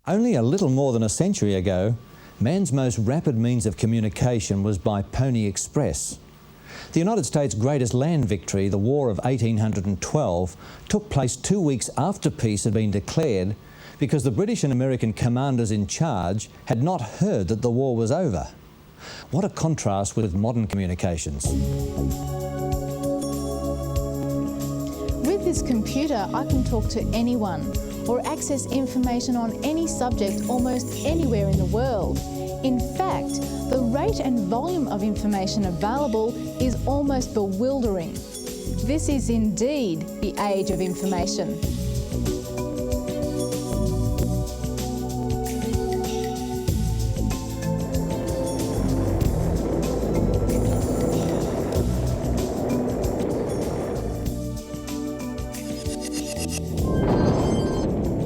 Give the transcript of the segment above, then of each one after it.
Only a little more than a century ago, man's most rapid means of communication was by Pony Express. The United States' greatest land victory, the War of 1812, took place 2 weeks after peace had been declared because the British and American commanders in charge had not heard that the war was over. What a contrast with modern communications. With this computer, I can talk to anyone or access information on any subject almost anywhere in the world. In fact, the rate and volume of information available is almost bewildering. This is indeed the age of information.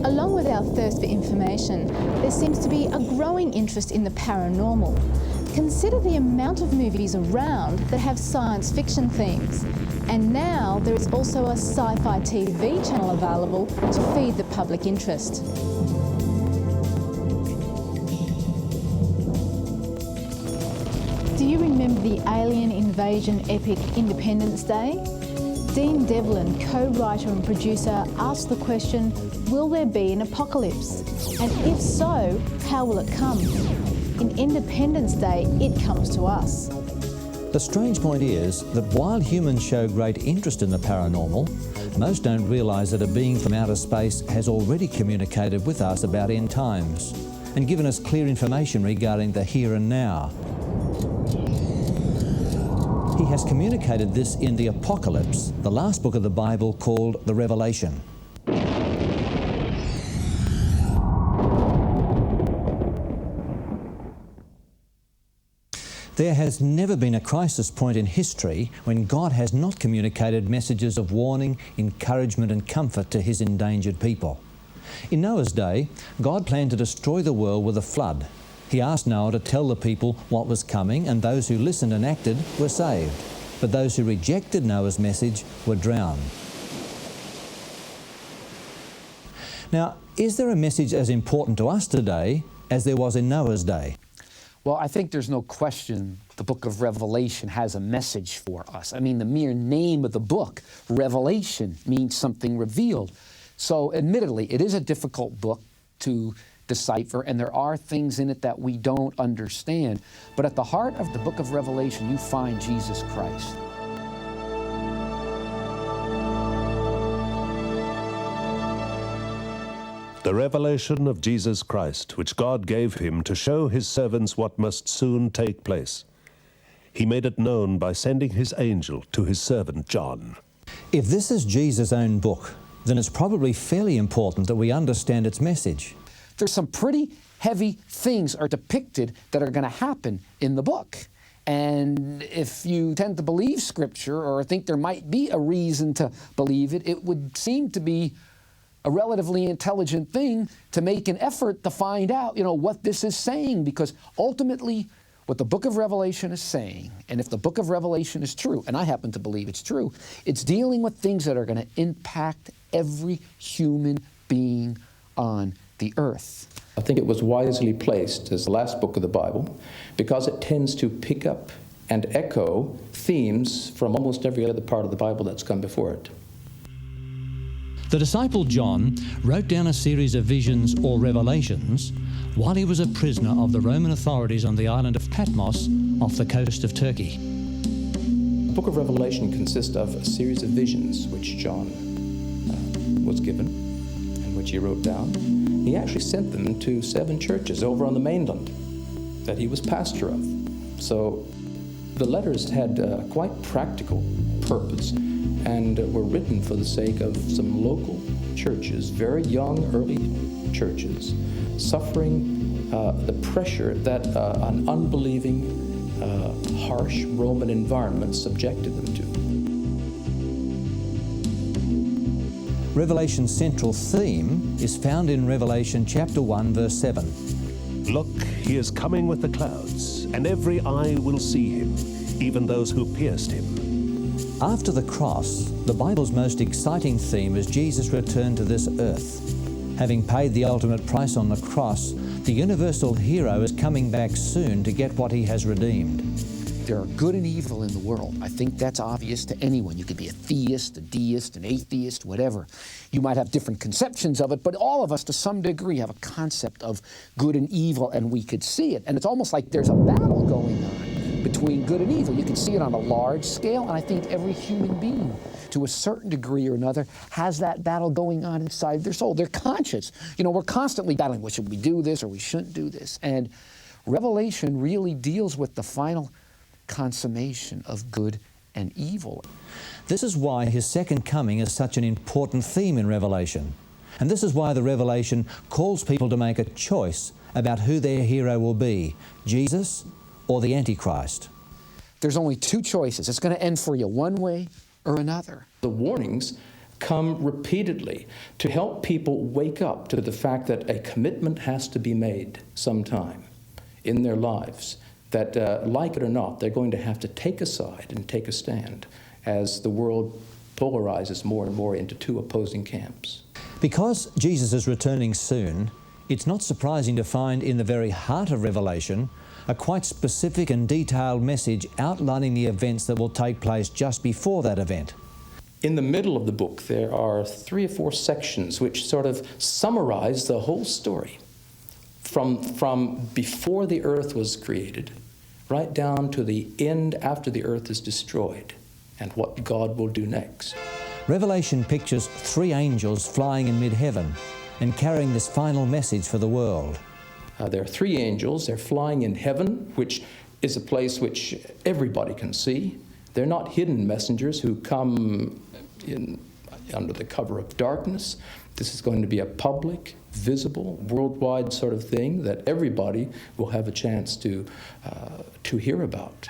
Along with our thirst for information, there seems to be a growing interest in the paranormal. Consider the amount of movies around that have science fiction themes. And now there is also a sci-fi TV channel available to feed the public interest. Do you remember the alien invasion epic Independence Day? Dean Devlin, co-writer and producer, asked the question, will there be an apocalypse? And if so, how will it come? In Independence Day, it comes to us. The strange point is that while humans show great interest in the paranormal, most don't realise that a being from outer space has already communicated with us about end times and given us clear information regarding the here and now. He has communicated this in the Apocalypse, the last book of the Bible called the Revelation. There has never been a crisis point in history when God has not communicated messages of warning, encouragement and comfort to His endangered people. In Noah's day, God planned to destroy the world with a flood. He asked Noah to tell the people what was coming, and those who listened and acted were saved. But those who rejected Noah's message were drowned. Now, is there a message as important to us today as there was in Noah's day? Well, I think there's no question the book of Revelation has a message for us. I mean, the mere name of the book, Revelation, means something revealed. So, admittedly, it is a difficult book to decipher, and there are things in it that we don't understand. But at the heart of the book of Revelation, you find Jesus Christ. The revelation of Jesus Christ, which God gave him to show his servants what must soon take place. He made it known by sending his angel to his servant John. If this is Jesus' own book, then it's probably fairly important that we understand its message. There's some pretty heavy things are depicted that are going to happen in the book. And if you tend to believe Scripture or think there might be a reason to believe it, it would seem to be a relatively intelligent thing to make an effort to find out, what this is saying, because ultimately what the book of Revelation is saying, and if the book of Revelation is true, and I happen to believe it's true, it's dealing with things that are going to impact every human being on the earth. I think it was wisely placed as the last book of the Bible because it tends to pick up and echo themes from almost every other part of the Bible that's come before it. The disciple John wrote down a series of visions or revelations while he was a prisoner of the Roman authorities on the island of Patmos off the coast of Turkey. The book of Revelation consists of a series of visions which John was given and which he wrote down. He actually sent them to 7 churches over on the mainland that he was pastor of. So the letters had quite practical purpose and were written for the sake of some local churches, very young, early churches, suffering the pressure that an unbelieving, harsh Roman environment subjected them to. Revelation's central theme is found in Revelation chapter 1, verse 7. Look, he is coming with the clouds, and every eye will see him, even those who pierced him. After the cross, the Bible's most exciting theme is Jesus' return to this earth. Having paid the ultimate price on the cross, the universal hero is coming back soon to get what he has redeemed. There are good and evil in the world. I think that's obvious to anyone. You could be a theist, a deist, an atheist, whatever. You might have different conceptions of it, but all of us to some degree have a concept of good and evil, and we could see it. And it's almost like there's a battle going on between good and evil. You can see it on a large scale, and I think every human being, to a certain degree or another, has that battle going on inside their soul. They're conscious. You know, we're constantly battling. Well, should we do this or we shouldn't do this? And Revelation really deals with the final consummation of good and evil. This is why his second coming is such an important theme in Revelation. And this is why the Revelation calls people to make a choice about who their hero will be, Jesus or the Antichrist. There's only two choices. It's going to end for you one way or another. The warnings come repeatedly to help people wake up to the fact that a commitment has to be made sometime in their lives, that like it or not, they're going to have to take a side and take a stand as the world polarizes more and more into two opposing camps. Because Jesus is returning soon, it's not surprising to find in the very heart of Revelation a quite specific and detailed message outlining the events that will take place just before that event. In the middle of the book, there are 3 or 4 sections which sort of summarize the whole story. From before the earth was created, right down to the end after the earth is destroyed, and what God will do next. Revelation pictures 3 angels flying in mid-heaven and carrying this final message for the world. There are 3 angels. They're flying in heaven, which is a place which everybody can see. They're not hidden messengers who come under the cover of darkness. This is going to be a public, visible, worldwide sort of thing that everybody will have a chance to hear about.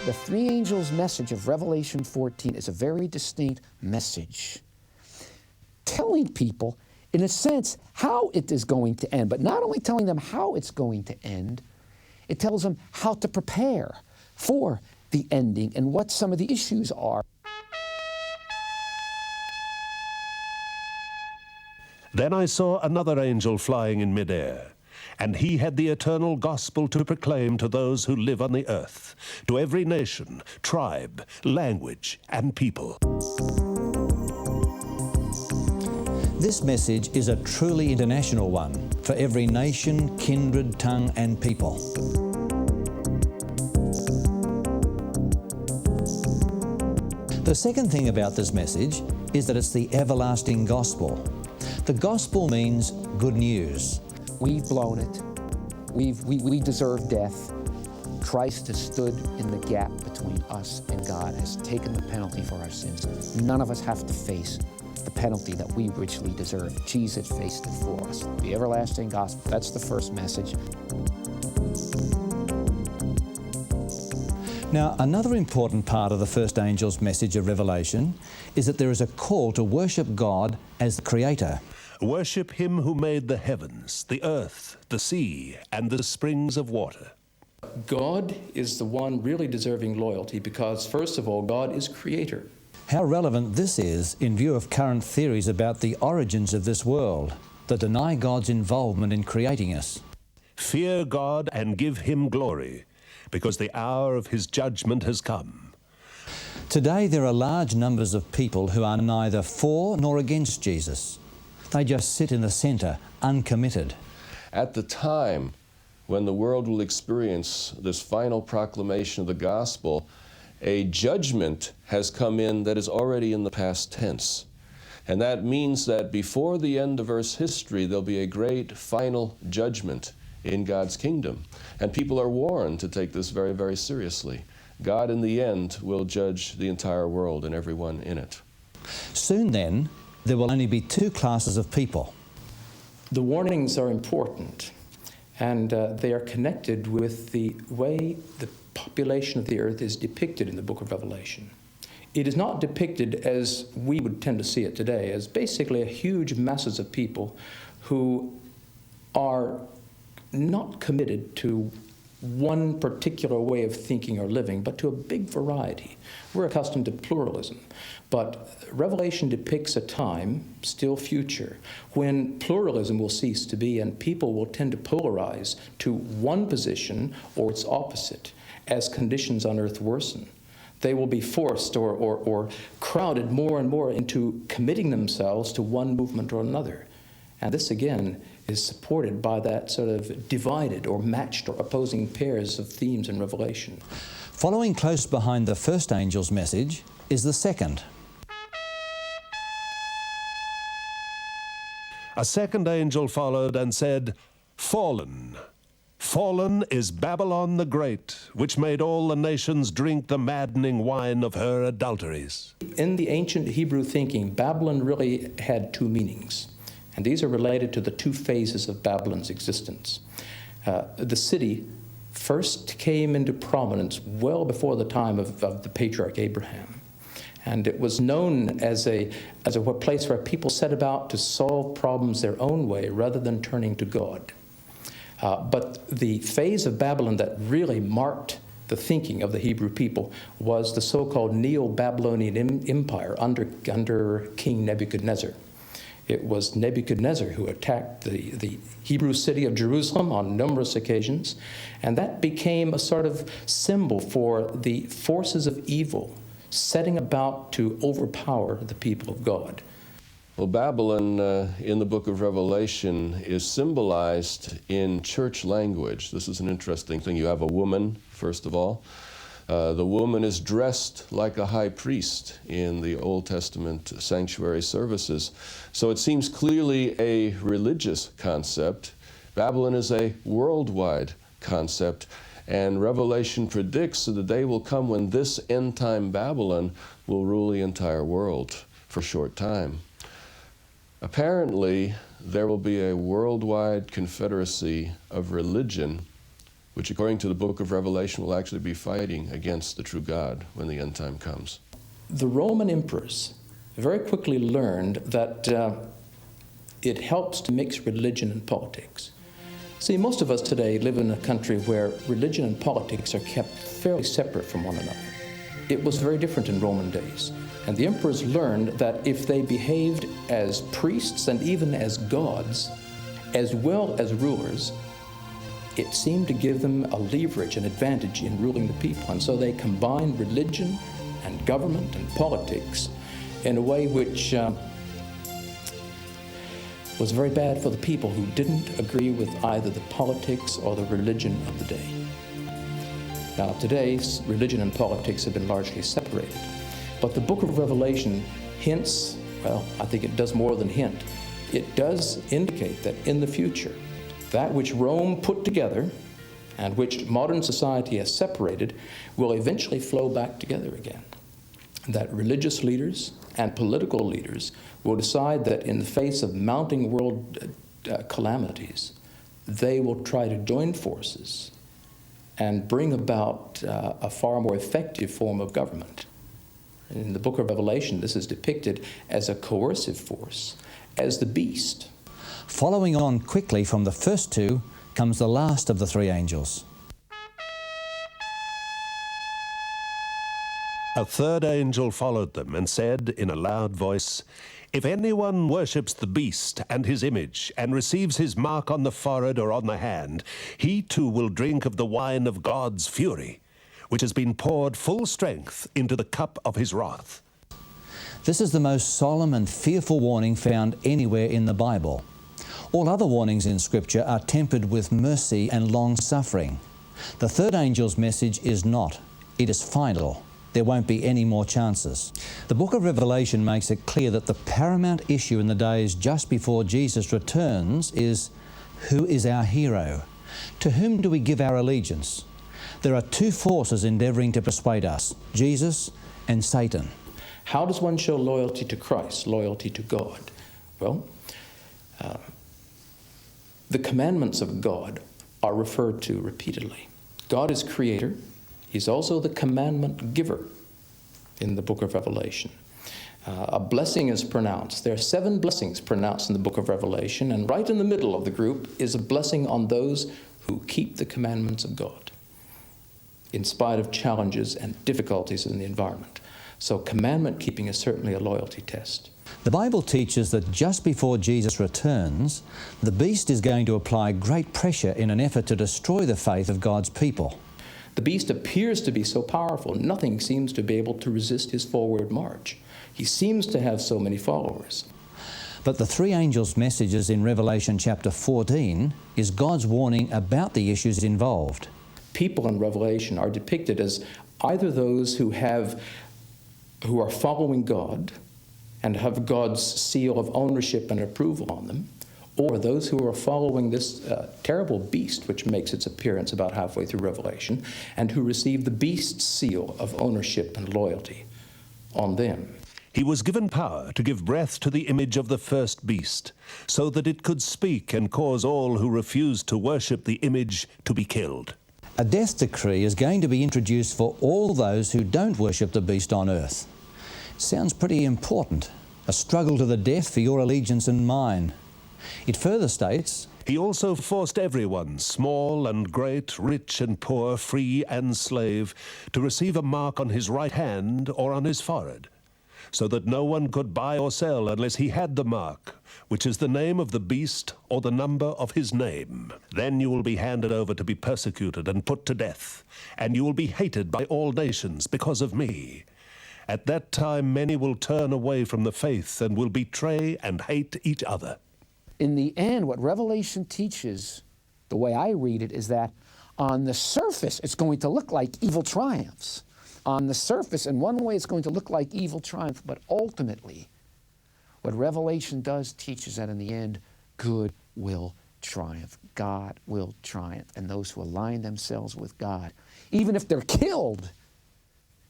The 3 angels' message of Revelation 14 is a very distinct message, telling people, in a sense, how it is going to end, but not only telling them how it's going to end, it tells them how to prepare for the ending and what some of the issues are. Then I saw another angel flying in midair, and he had the eternal gospel to proclaim to those who live on the earth, to every nation, tribe, language, and people. This message is a truly international one for every nation, kindred, tongue, and people. The second thing about this message is that it's the everlasting gospel. The gospel means good news. We've blown it. We deserve death. Christ has stood in the gap between us and God, has taken the penalty for our sins. None of us have to face the penalty that we richly deserve. Jesus faced it for us. The everlasting gospel, that's the first message. Now, another important part of the first angel's message of Revelation is that there is a call to worship God as the Creator. Worship him who made the heavens, the earth, the sea, and the springs of water. God is the one really deserving loyalty because, first of all, God is creator. How relevant this is in view of current theories about the origins of this world that deny God's involvement in creating us. Fear God and give him glory, because the hour of his judgment has come. Today there are large numbers of people who are neither for nor against Jesus. They just sit in the center, uncommitted. At the time when the world will experience this final proclamation of the gospel, a judgment has come in that is already in the past tense. And that means that before the end of Earth's history, there'll be a great final judgment in God's kingdom. And people are warned to take this very, very seriously. God, in the end, will judge the entire world and everyone in it. Soon then, there will only be 2 classes of people. The warnings are important, and they are connected with the way the population of the earth is depicted in the book of Revelation. It is not depicted as we would tend to see it today, as basically a huge masses of people who are not committed to one particular way of thinking or living, but to a big variety. We're accustomed to pluralism, but Revelation depicts a time, still future, when pluralism will cease to be and people will tend to polarize to one position or its opposite as conditions on earth worsen. They will be forced or crowded more and more into committing themselves to one movement or another. And this, again, is supported by that sort of divided or matched or opposing pairs of themes in Revelation. Following close behind the first angel's message is the second. A second angel followed and said, "Fallen, fallen is Babylon the Great, which made all the nations drink the maddening wine of her adulteries." In the ancient Hebrew thinking, Babylon really had two meanings. And these are related to the two phases of Babylon's existence. The city first came into prominence well before the time of the patriarch Abraham. And it was known as a place where people set about to solve problems their own way rather than turning to God. But the phase of Babylon that really marked the thinking of the Hebrew people was the so-called Neo-Babylonian Empire under King Nebuchadnezzar. It was Nebuchadnezzar who attacked the Hebrew city of Jerusalem on numerous occasions, and that became a sort of symbol for the forces of evil setting about to overpower the people of God. Well, Babylon in the book of Revelation is symbolized in church language. This is an interesting thing. You have a woman, first of all. The woman is dressed like a high priest in the Old Testament sanctuary services. So it seems clearly a religious concept. Babylon is a worldwide concept. And Revelation predicts that the day will come when this end-time Babylon will rule the entire world for a short time. Apparently, there will be a worldwide confederacy of religion which, according to the book of Revelation, will actually be fighting against the true God when the end time comes. The Roman emperors very quickly learned that it helps to mix religion and politics. See, most of us today live in a country where religion and politics are kept fairly separate from one another. It was very different in Roman days. And the emperors learned that if they behaved as priests and even as gods, as well as rulers, it seemed to give them a leverage, an advantage in ruling the people. And so they combined religion and government and politics in a way which was very bad for the people who didn't agree with either the politics or the religion of the day. Now, today, religion and politics have been largely separated. But the book of Revelation hints, well, I think it does more than hint. It does indicate that in the future, that which Rome put together and which modern society has separated will eventually flow back together again. That religious leaders and political leaders will decide that in the face of mounting world calamities, they will try to join forces and bring about a far more effective form of government. In the book of Revelation, this is depicted as a coercive force, as the beast. Following on quickly from the first two comes the last of the three angels. A third angel followed them and said in a loud voice, "If anyone worships the beast and his image and receives his mark on the forehead or on the hand, he too will drink of the wine of God's fury, which has been poured full strength into the cup of his wrath." This is the most solemn and fearful warning found anywhere in the Bible. All other warnings in Scripture are tempered with mercy and long-suffering. The third angel's message is not. It is final. There won't be any more chances. The book of Revelation makes it clear that the paramount issue in the days just before Jesus returns is, who is our hero? To whom do we give our allegiance? There are two forces endeavoring to persuade us, Jesus and Satan. How does one show loyalty to Christ, loyalty to God? Well, the commandments of God are referred to repeatedly. God is creator. He's also the commandment giver in the book of Revelation. A blessing is pronounced. There are 7 blessings pronounced in the book of Revelation, and right in the middle of the group is a blessing on those who keep the commandments of God. in spite of challenges and difficulties in the environment. So commandment keeping is certainly a loyalty test. The Bible teaches that just before Jesus returns, the beast is going to apply great pressure in an effort to destroy the faith of God's people. The beast appears to be so powerful, nothing seems to be able to resist his forward march. He seems to have so many followers. But the three angels' messages in Revelation chapter 14 is God's warning about the issues involved. People in Revelation are depicted as either those who are following God and have God's seal of ownership and approval on them, or those who are following this terrible beast which makes its appearance about halfway through Revelation, and who receive the beast's seal of ownership and loyalty on them. He was given power to give breath to the image of the first beast, so that it could speak and cause all who refused to worship the image to be killed. A death decree is going to be introduced for all those who don't worship the beast on earth. Sounds pretty important. A struggle to the death for your allegiance and mine. It further states, He also forced everyone, small and great, rich and poor, free and slave, to receive a mark on his right hand or on his forehead, so that no one could buy or sell unless he had the mark, which is the name of the beast or the number of his name. Then you will be handed over to be persecuted and put to death, and you will be hated by all nations because of me. At that time many will turn away from the faith and will betray and hate each other. In the end, what Revelation teaches, the way I read it, is that on the surface it's going to look like evil triumphs. On the surface, in one way, it's going to look like evil triumph, but ultimately, what Revelation does teach is that in the end, good will triumph. God will triumph. And those who align themselves with God, even if they're killed,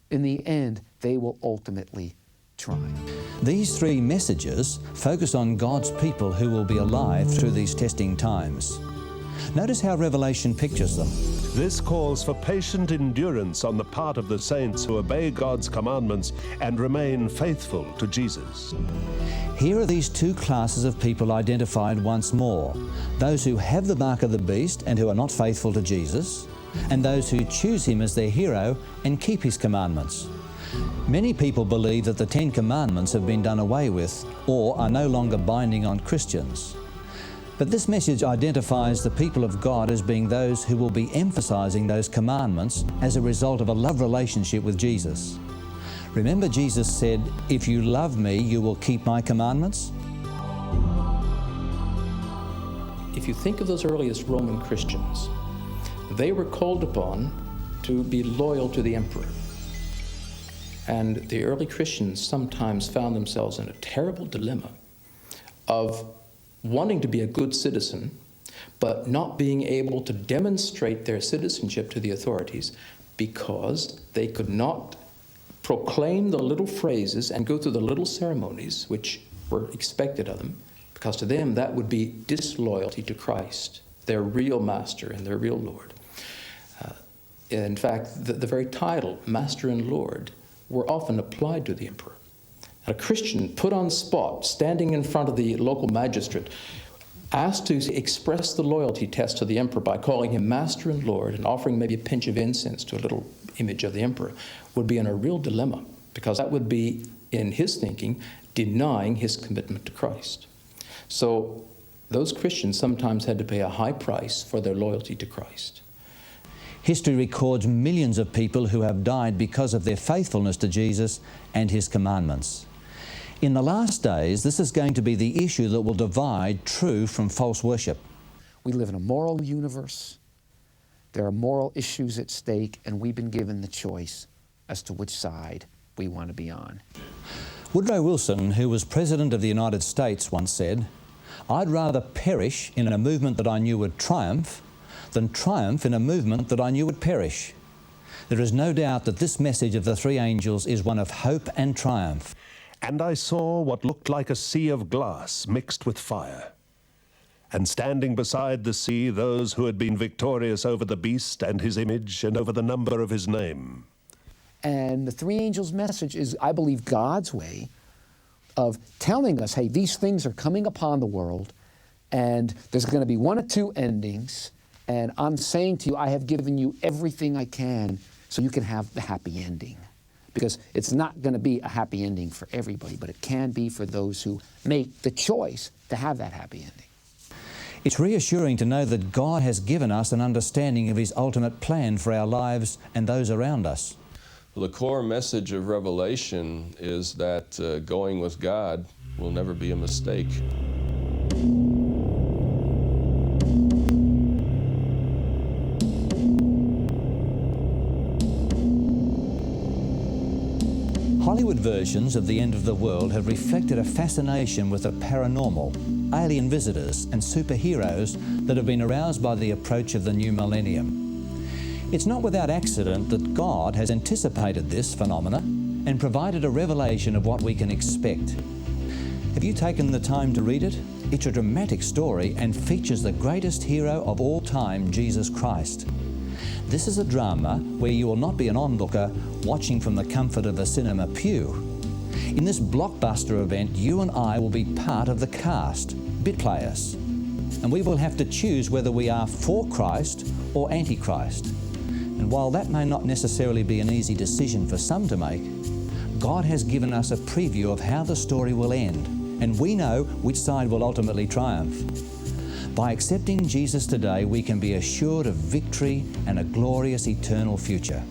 in the end, they will ultimately triumph. these three messages focus on God's people who will be alive through these testing times. Notice how Revelation pictures them. This calls for patient endurance on the part of the saints who obey God's commandments and remain faithful to Jesus. Here are these two classes of people identified once more. Those who have the mark of the beast and who are not faithful to Jesus, and those who choose him as their hero and keep his commandments. Many people believe that the 10 Commandments have been done away with or are no longer binding on Christians. But this message identifies the people of God as being those who will be emphasizing those commandments as a result of a love relationship with Jesus. Remember, Jesus said, "If you love me, you will keep my commandments." If you think of those earliest Roman Christians, they were called upon to be loyal to the emperor. And the early Christians sometimes found themselves in a terrible dilemma of wanting to be a good citizen, but not being able to demonstrate their citizenship to the authorities because they could not proclaim the little phrases and go through the little ceremonies which were expected of them, because to them that would be disloyalty to Christ, their real master and their real Lord. In fact, the very title, Master and Lord, were often applied to the emperor. A Christian put on the spot, standing in front of the local magistrate, asked to express the loyalty test to the emperor by calling him Master and Lord and offering maybe a pinch of incense to a little image of the emperor, would be in a real dilemma, because that would be, in his thinking, denying his commitment to Christ. So those Christians sometimes had to pay a high price for their loyalty to Christ. History records millions of people who have died because of their faithfulness to Jesus and his commandments. In the last days, this is going to be the issue that will divide true from false worship. We live in a moral universe. There are moral issues at stake, and we've been given the choice as to which side we want to be on. Woodrow Wilson, who was President of the United States, once said, "I'd rather perish in a movement that I knew would triumph than triumph in a movement that I knew would perish." There is no doubt that this message of the three angels is one of hope and triumph. And I saw what looked like a sea of glass mixed with fire. And standing beside the sea, those who had been victorious over the beast and his image and over the number of his name. And the three angels' message is, I believe, God's way of telling us, hey, these things are coming upon the world, and there's going to be one of two endings, And I'm saying to you, I have given you everything I can so you can have the happy ending. Because it's not going to be a happy ending for everybody, but it can be for those who make the choice to have that happy ending. It's reassuring to know that God has given us an understanding of His ultimate plan for our lives and those around us. Well, the core message of Revelation is that going with God will never be a mistake. Hollywood versions of the end of the world have reflected a fascination with the paranormal, alien visitors and superheroes that have been aroused by the approach of the new millennium. It's not without accident that God has anticipated this phenomena and provided a revelation of what we can expect. Have you taken the time to read it? It's a dramatic story and features the greatest hero of all time, Jesus Christ. This is a drama where you will not be an onlooker watching from the comfort of a cinema pew. In this blockbuster event, you and I will be part of the cast, bit players, and we will have to choose whether we are for Christ or anti-Christ. And while that may not necessarily be an easy decision for some to make, God has given us a preview of how the story will end, and we know which side will ultimately triumph. By accepting Jesus today, we can be assured of victory and a glorious eternal future.